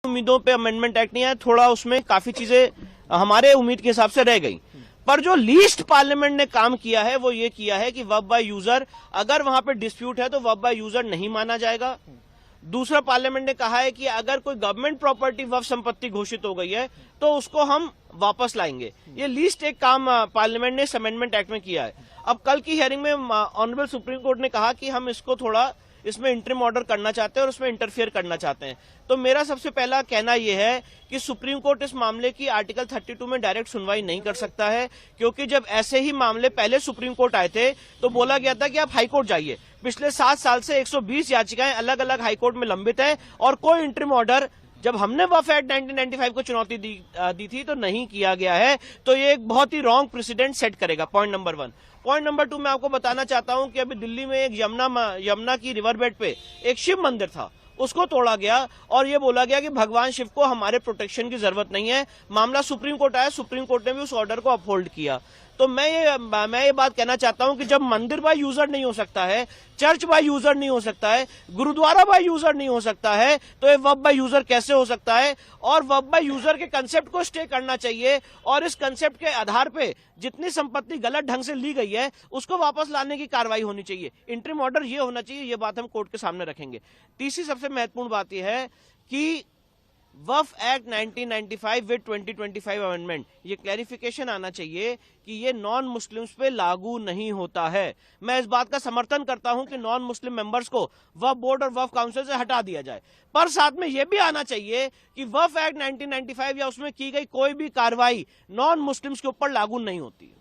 उम्मीदों पे amendment act नहीं आया, थोड़ा उसमें काफी चीजें हमारे उम्मीद के हिसाब से रह गई। पर जो लीस्ट पार्लियामेंट ने काम किया है वो ये किया है कि वक्फ बाय यूजर, अगर वहां पे डिस्प्यूट है तो वक्फ बाय यूजर नहीं माना जाएगा। दूसरा, पार्लियामेंट ने कहा है कि अगर कोई गवर्नमेंट प्रॉपर्टी वक्फ संपत्ति घोषित हो गई है तो उसको हम वापस लाएंगे। ये लीस्ट एक काम पार्लियामेंट ने इस अमेंडमेंट एक्ट में किया है। अब कल की हियरिंग में ऑनरेबल सुप्रीम कोर्ट ने कहा कि हम इसको थोड़ा इसमें इंटरिम ऑर्डर करना चाहते हैं और उसमें इंटरफेयर करना चाहते हैं। तो मेरा सबसे पहला कहना यह है कि सुप्रीम कोर्ट इस मामले की आर्टिकल 32 में डायरेक्ट सुनवाई नहीं कर सकता है, क्योंकि जब ऐसे ही मामले पहले सुप्रीम कोर्ट आए थे तो बोला गया था कि आप हाईकोर्ट जाइए। पिछले 7 साल से 120 याचिकाएं अलग अलग हाईकोर्ट में लंबित है और कोई इंटरिम ऑर्डर जब हमने वक्फ एक्ट 1995 को चुनौती दी थी तो नहीं किया गया है। तो ये एक बहुत ही रॉन्ग प्रेसिडेंट सेट करेगा। Point number 1। पॉइंट नंबर 2, मैं आपको बताना चाहता हूं कि अभी दिल्ली में एक यमुना की रिवर बेड पे एक शिव मंदिर था, उसको तोड़ा गया और ये बोला गया कि भगवान शिव को हमारे प्रोटेक्शन की जरूरत नहीं है। मामला सुप्रीम कोर्ट आया, सुप्रीम कोर्ट ने भी उस ऑर्डर को अपहोल्ड किया। तो मैं ये बात कहना चाहता हूं कि जब मंदिर बाय यूजर नहीं हो सकता है, चर्च बाय यूजर नहीं हो सकता है, गुरुद्वारा बाय यूजर नहीं हो सकता है, तो ये वक्फ बाय यूजर कैसे हो सकता है? और वक्फ बाय यूजर के कंसेप्ट को स्टे करना चाहिए और इस कंसेप्ट के आधार पे जितनी संपत्ति गलत ढंग से ली गई है उसको वापस लाने की कार्रवाई होनी चाहिए। इंटरिम ऑर्डर ये होना चाहिए, ये बात हम कोर्ट के सामने रखेंगे। तीसरी सबसे महत्वपूर्ण बात यह है कि वक्फ एक्ट 1995 विद 2025 अमेंडमेंट, ये क्लैरिफिकेशन आना चाहिए कि ये नॉन मुस्लिम्स पे लागू नहीं होता है। मैं इस बात का समर्थन करता हूं कि नॉन मुस्लिम मेंबर्स को वक्फ बोर्ड और वक्फ काउंसिल से हटा दिया जाए, पर साथ में यह भी आना चाहिए कि वक्फ एक्ट 1995 या उसमें की गई कोई भी कार्रवाई नॉन मुस्लिम्स के ऊपर लागू नहीं होती है।